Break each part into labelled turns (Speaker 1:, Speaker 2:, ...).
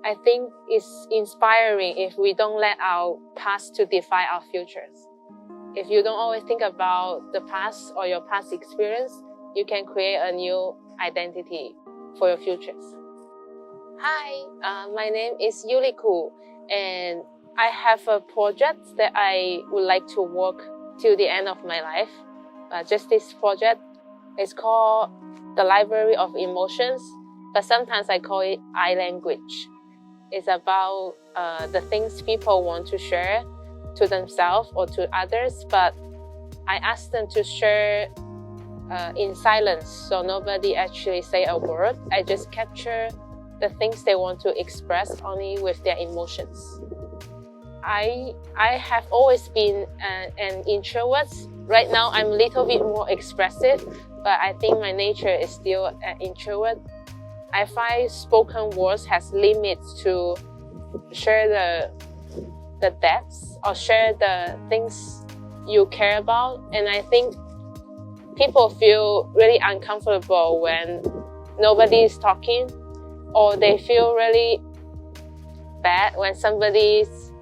Speaker 1: I think it's inspiring if we don't let our past to define our futures. If you don't always think about the past or your past experience, you can create a new identity for your futures. Hi, my name is Yuliku, and I have a project that I would like to work till the end of my life. Just this project is called the Library of Emotions, but sometimes I call it I-language. It's about the things people want to share to themselves or to others, but I ask them to share in silence, so nobody actually say a word. I just capture the things they want to express only with their emotions. I have always been an introvert. Right now I'm a little bit more expressive, but I think my nature is still an introvert. I find spoken words has limits to share the depths or share the things you care about. And I think people feel really uncomfortable when nobody is talking, or they feel really bad when somebody's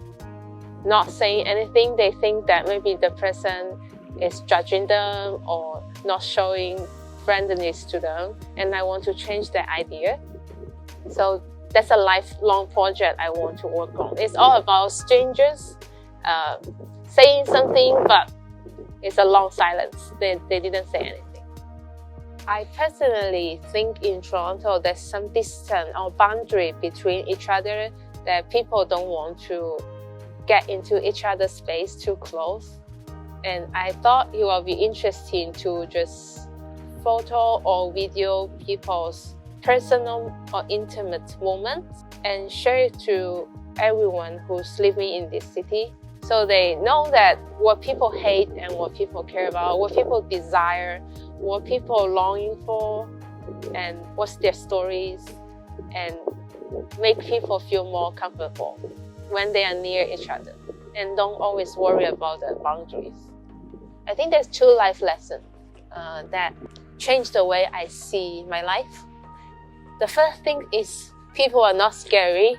Speaker 1: not saying anything. They think that maybe the person is judging them or not showing friendliness to them, and I want to change that idea. So that's a lifelong project I want to work on. It's all about strangers saying something, but it's a long silence. They didn't say anything. I personally think in Toronto there's some distance or boundary between each other that people don't want to get into each other's space too close. And I thought it would be interesting to just photo or video people's personal or intimate moments and share it to everyone who's living in this city, so they know that what people hate and what people care about, what people desire, what people are longing for, and what's their stories, and make people feel more comfortable when they are near each other and don't always worry about the boundaries. I think there's 2 life lessons that changed the way I see my life. The first thing is people are not scary.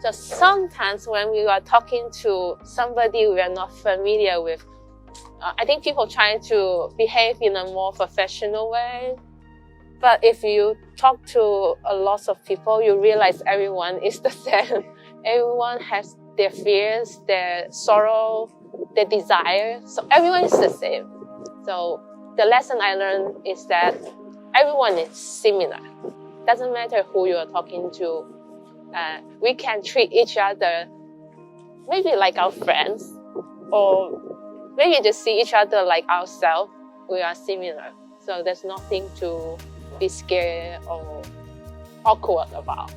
Speaker 1: So sometimes when we are talking to somebody we are not familiar with, I think people try to behave in a more professional way. But if you talk to a lot of people, you realize everyone is the same. Everyone has their fears, their sorrow, their desire. So everyone is the same. So the lesson I learned is that everyone is similar. Doesn't matter who you are talking to. We can treat each other maybe like our friends, or maybe just see each other like ourselves. We are similar. So there's nothing to be scared or awkward about.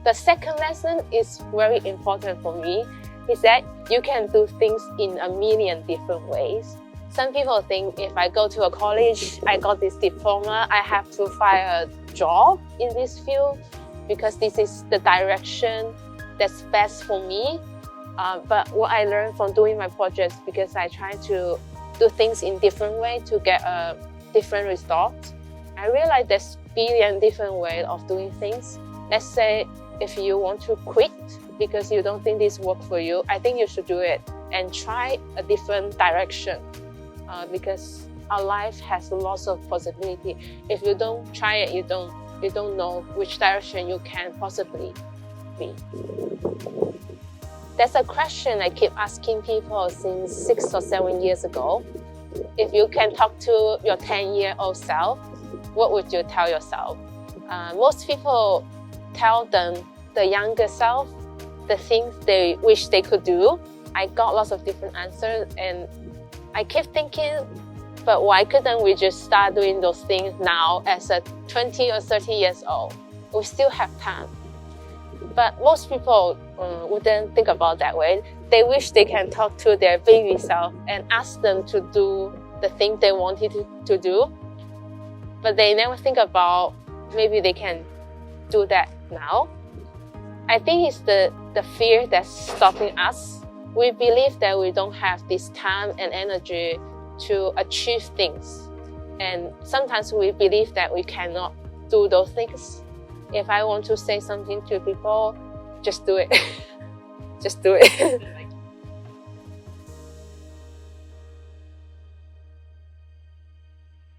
Speaker 1: The second lesson is very important for me, is that you can do things in a million different ways. Some people think if I go to a college, I got this diploma, I have to find a job in this field because this is the direction that's best for me. But what I learned from doing my projects, because I try to do things in different ways to get a different result, I realized there's billion different ways of doing things. Let's say if you want to quit because you don't think this works for you, I think you should do it and try a different direction. Because our life has lots of possibility. If you don't try it, you don't know which direction you can possibly be. There's a question I keep asking people since 6 or 7 years ago. If you can talk to your 10-year-old self, what would you tell yourself? Most people tell them, the younger self, the things they wish they could do. I got lots of different answers, and I keep thinking, but why couldn't we just start doing those things now as a 20 or 30 years old? We still have time. But most people wouldn't think about that way. They wish they can talk to their baby self and ask them to do the thing they wanted to do. But they never think about maybe they can do that now. I think it's the fear that's stopping us. We believe that we don't have this time and energy to achieve things. And sometimes we believe that we cannot do those things. If I want to say something to people, just do it. Just do it.